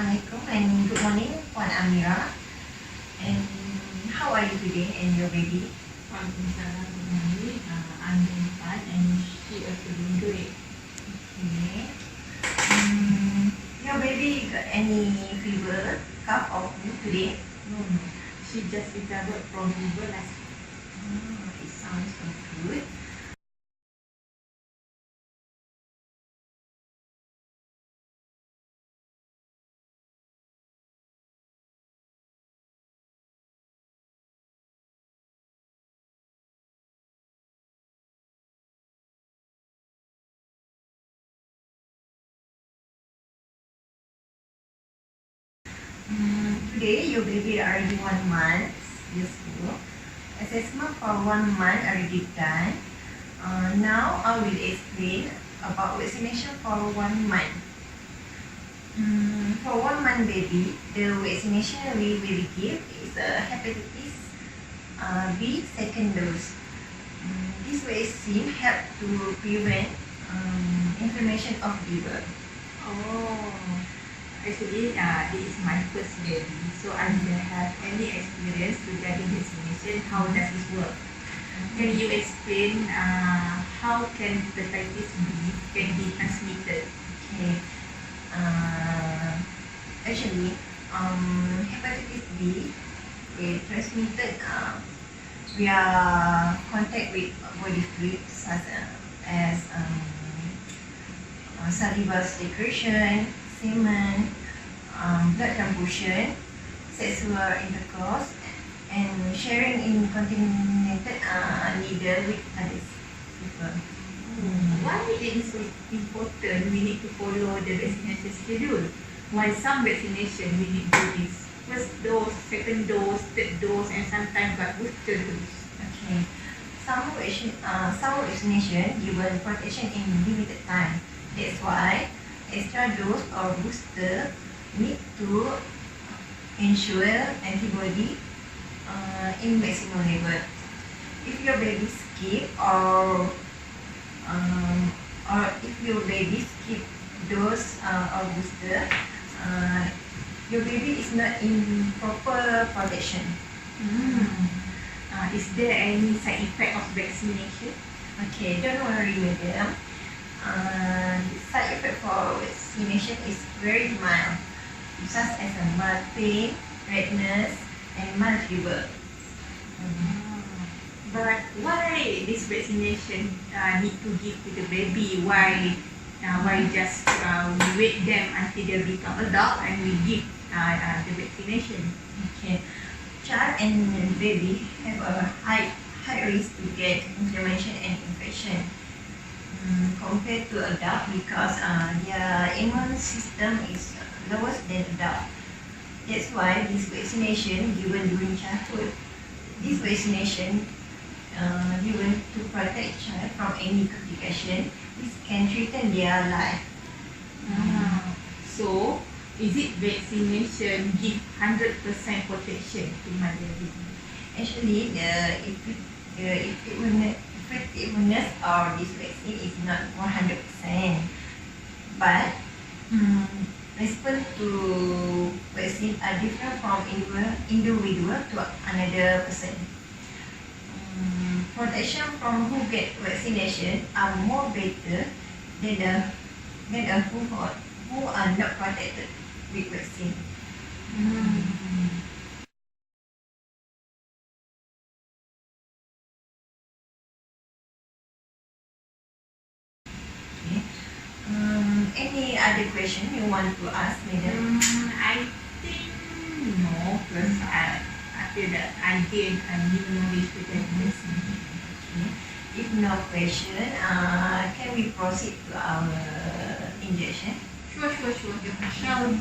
Assalamualaikum and good morning, Puan Amira. And how are you today and your baby? Waalaikumsalam, good morning. I'm doing fine and she also doing great. Okay. Your baby got any fever, cough or flu today? No, she just recovered from fever last week. It sounds so good. Today your baby already 1 month, useful. Assessment for 1 month already done. Now I will explain about vaccination for 1 month. For 1 month baby, the vaccination we will give is a hepatitis B second dose. This vaccine help to prevent inflammation of liver. Oh, actually, this is my first baby, so I don't have any experience regarding vaccination. How does this work? Can you explain how can hepatitis B can be transmitted? Okay. Actually, hepatitis B is transmitted via contact with body fluids such as saliva secretion, semen, blood transfusion, sexual intercourse, and sharing in contaminated needle with others people. Why it is so important we need to follow the vaccination schedule? While some vaccination we need to do this first dose, second dose, third dose, and sometimes got booster dose. Okay. Some vaccination given protection in limited time. That's why extra dose or booster need to ensure antibody in maximum level. If your baby skip or if your baby skip dose or booster, your baby is not in proper protection. Is there any side effect of vaccination? Okay, don't worry, madam. The side effect for vaccination is very mild, such as a mild pain, redness, and mild fever. But why this vaccination need to give to the baby? Why just we wait them until they become adult and we give the vaccination? Okay, child and baby have a high risk to get inflammation and infection compared to adult because their immune system is lower than adult. That's why this vaccination given during childhood. This vaccination given to protect child from any complication. This can threaten their life. So, is it vaccination give 100% protection to my baby? Actually, the effectiveness of this vaccine is not 100%, but response to vaccine are different from individual to another person. Protection from who get vaccination are more better than who are not protected with vaccine. Okay. Any other question you want to ask, madam? I think no, because I feel that I gain a new knowledge regarding vaccination. Okay. If no question, can we proceed to our injection? Sure. Shall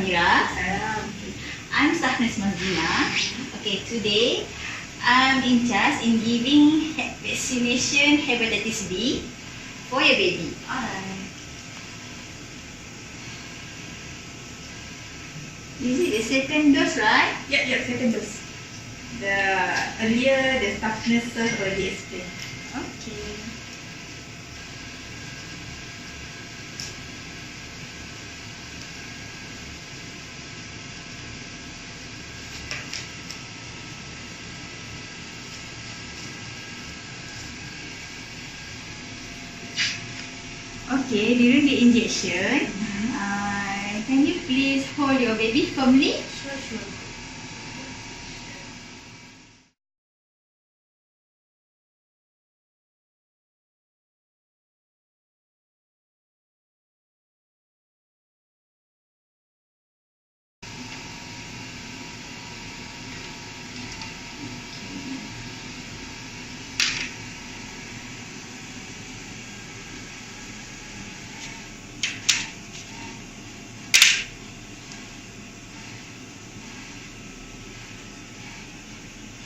Zahira. Salam. I'm Sahnas Mazlina. Okay, today I'm in charge in giving vaccination hepatitis B for your baby. Alright. Is it the second dose, right? Yeah, second dose. The earlier the staff nurse already explained. Okay. Okay, during the injection, can you please hold your baby firmly? Sure.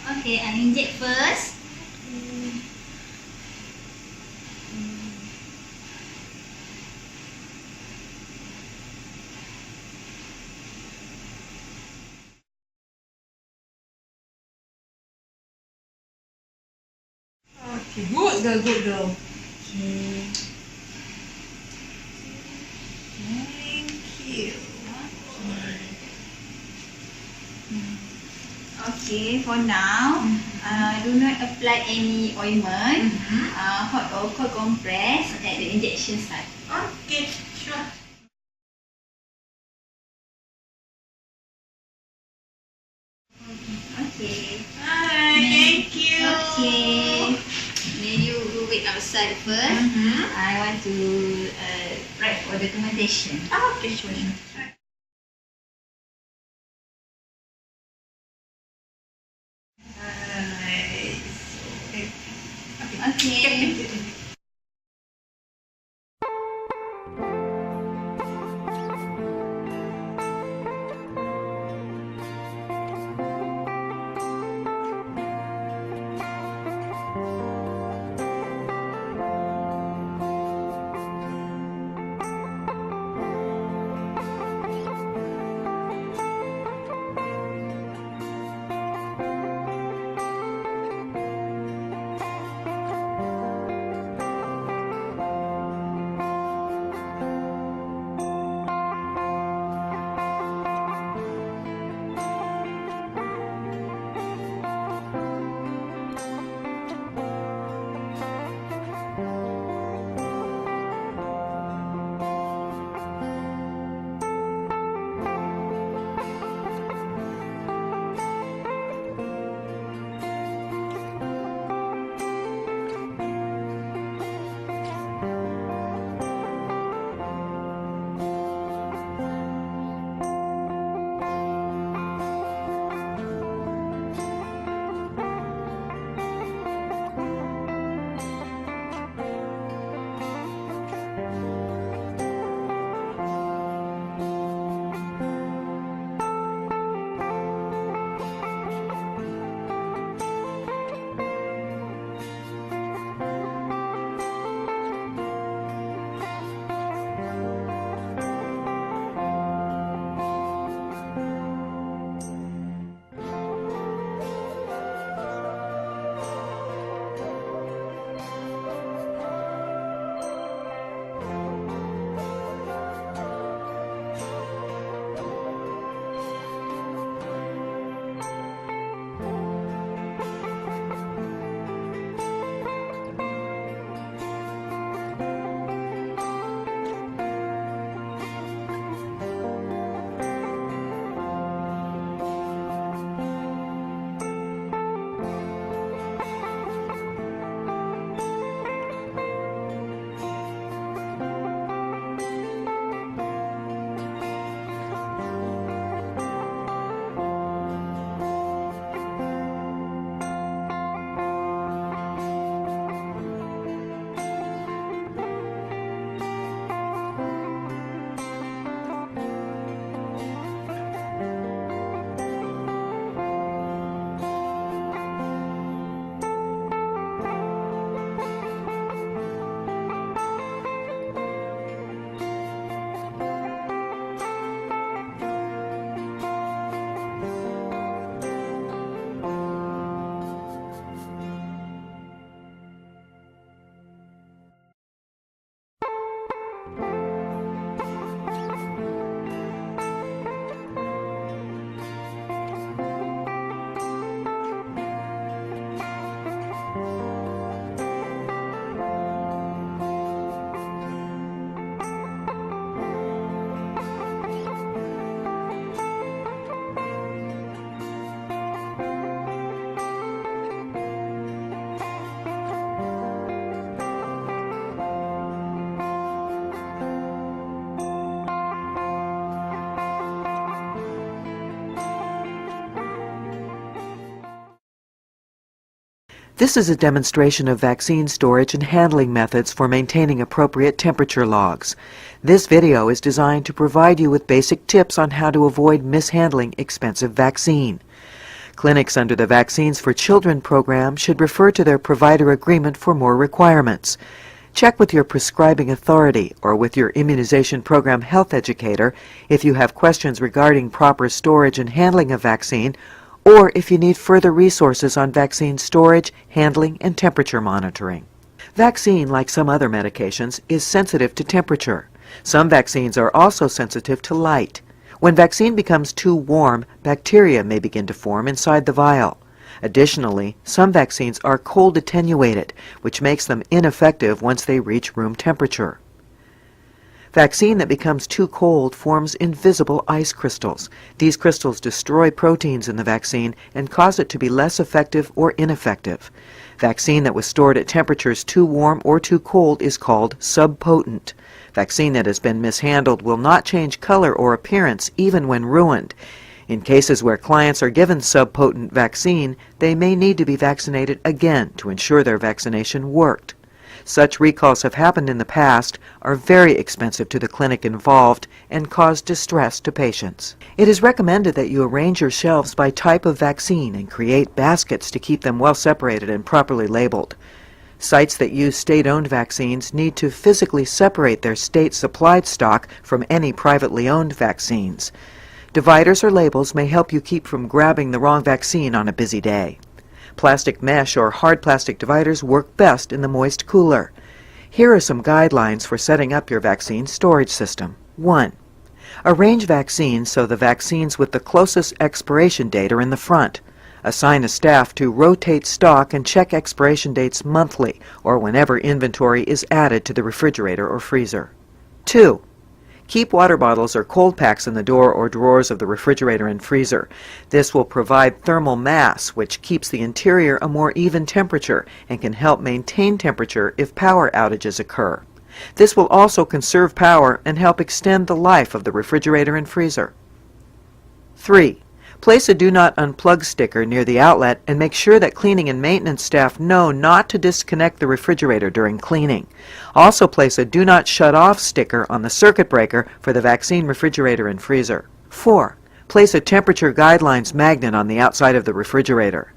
Okay, and inject first. Okay, good girl. Okay. Thank you. Okay, for now, do not apply any ointment, hot or cold compress at the injection site. Okay, sure. Okay. Alright, thank you. Okay. May you wait outside first. I want to write for documentation. Okay, sure. Alright. Okay. Thank you. This is a demonstration of vaccine storage and handling methods for maintaining appropriate temperature logs. This video is designed to provide you with basic tips on how to avoid mishandling expensive vaccine. Clinics under the Vaccines for Children program should refer to their provider agreement for more requirements. Check with your prescribing authority or with your immunization program health educator if you have questions regarding proper storage and handling of vaccine, or if you need further resources on vaccine storage, handling, and temperature monitoring. Vaccine, like some other medications, is sensitive to temperature. Some vaccines are also sensitive to light. When vaccine becomes too warm, bacteria may begin to form inside the vial. Additionally, some vaccines are cold attenuated, which makes them ineffective once they reach room temperature. Vaccine that becomes too cold forms invisible ice crystals. These crystals destroy proteins in the vaccine and cause it to be less effective or ineffective. Vaccine that was stored at temperatures too warm or too cold is called subpotent. Vaccine that has been mishandled will not change color or appearance even when ruined. In cases where clients are given subpotent vaccine, they may need to be vaccinated again to ensure their vaccination worked. Such recalls have happened in the past, are very expensive to the clinic involved, and cause distress to patients. It is recommended that you arrange your shelves by type of vaccine and create baskets to keep them well separated and properly labeled. Sites that use state-owned vaccines need to physically separate their state-supplied stock from any privately owned vaccines. Dividers or labels may help you keep from grabbing the wrong vaccine on a busy day. Plastic mesh or hard plastic dividers work best in the moist cooler. Here are some guidelines for setting up your vaccine storage system. 1. Arrange vaccines so the vaccines with the closest expiration date are in the front. Assign a staff to rotate stock and check expiration dates monthly or whenever inventory is added to the refrigerator or freezer. 2. Keep water bottles or cold packs in the door or drawers of the refrigerator and freezer. This will provide thermal mass, which keeps the interior a more even temperature and can help maintain temperature if power outages occur. This will also conserve power and help extend the life of the refrigerator and freezer. 3. Place a Do Not Unplug sticker near the outlet and make sure that cleaning and maintenance staff know not to disconnect the refrigerator during cleaning. Also place a Do Not Shut Off sticker on the circuit breaker for the vaccine refrigerator and freezer. 4. Place a temperature guidelines magnet on the outside of the refrigerator.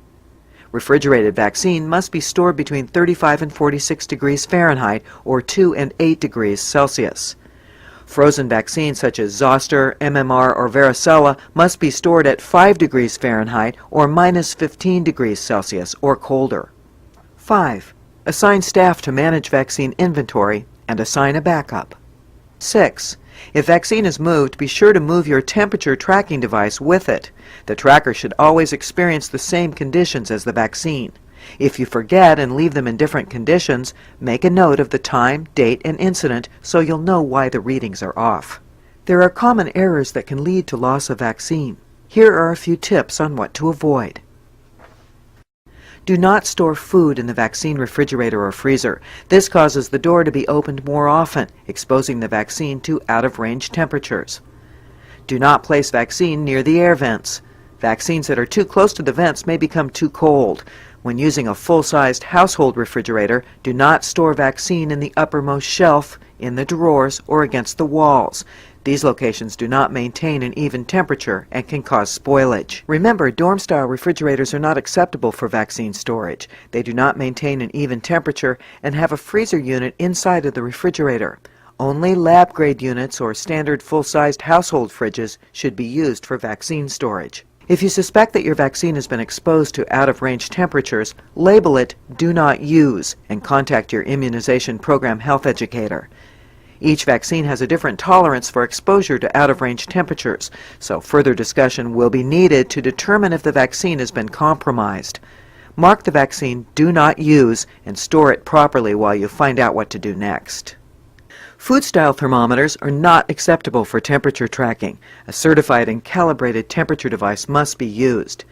Refrigerated vaccine must be stored between 35 and 46 degrees Fahrenheit or 2 and 8 degrees Celsius. Frozen vaccines such as zoster, MMR, or varicella must be stored at 5 degrees Fahrenheit or minus 15 degrees Celsius or colder. 5. Assign staff to manage vaccine inventory and assign a backup. 6. If vaccine is moved, be sure to move your temperature tracking device with it. The tracker should always experience the same conditions as the vaccine. If you forget and leave them in different conditions, make a note of the time, date, and incident so you'll know why the readings are off. There are common errors that can lead to loss of vaccine. Here are a few tips on what to avoid. Do not store food in the vaccine refrigerator or freezer. This causes the door to be opened more often, exposing the vaccine to out-of-range temperatures. Do not place vaccine near the air vents. Vaccines that are too close to the vents may become too cold. When using a full-sized household refrigerator, do not store vaccine in the uppermost shelf, in the drawers, or against the walls. These locations do not maintain an even temperature and can cause spoilage. Remember, dorm-style refrigerators are not acceptable for vaccine storage. They do not maintain an even temperature and have a freezer unit inside of the refrigerator. Only lab-grade units or standard full-sized household fridges should be used for vaccine storage. If you suspect that your vaccine has been exposed to out-of-range temperatures, label it Do Not Use and contact your immunization program health educator. Each vaccine has a different tolerance for exposure to out-of-range temperatures, so further discussion will be needed to determine if the vaccine has been compromised. Mark the vaccine Do Not Use and store it properly while you find out what to do next. Food-style thermometers are not acceptable for temperature tracking. A certified and calibrated temperature device must be used.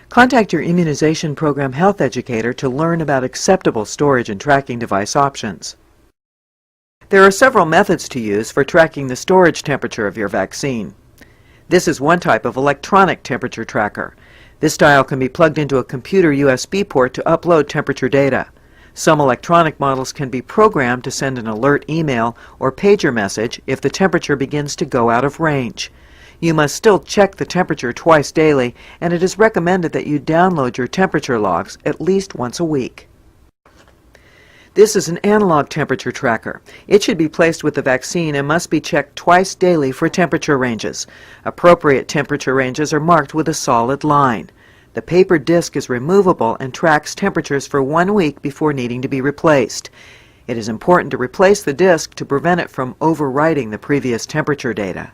Contact your immunization program health educator to learn about acceptable storage and tracking device options. There are several methods to use for tracking the storage temperature of your vaccine. This is one type of electronic temperature tracker. This dial can be plugged into a computer USB port to upload temperature data. Some electronic models can be programmed to send an alert email or pager message if the temperature begins to go out of range. You must still check the temperature twice daily, and it is recommended that you download your temperature logs at least once a week. This is an analog temperature tracker. It should be placed with the vaccine and must be checked twice daily for temperature ranges. Appropriate temperature ranges are marked with a solid line. The paper disc is removable and tracks temperatures for 1 week before needing to be replaced. It is important to replace the disc to prevent it from overwriting the previous temperature data.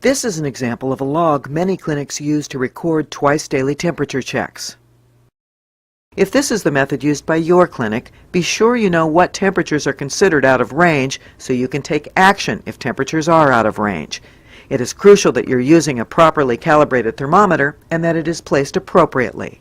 This is an example of a log many clinics use to record twice daily temperature checks. If this is the method used by your clinic, be sure you know what temperatures are considered out of range so you can take action if temperatures are out of range. It is crucial that you're using a properly calibrated thermometer and that it is placed appropriately.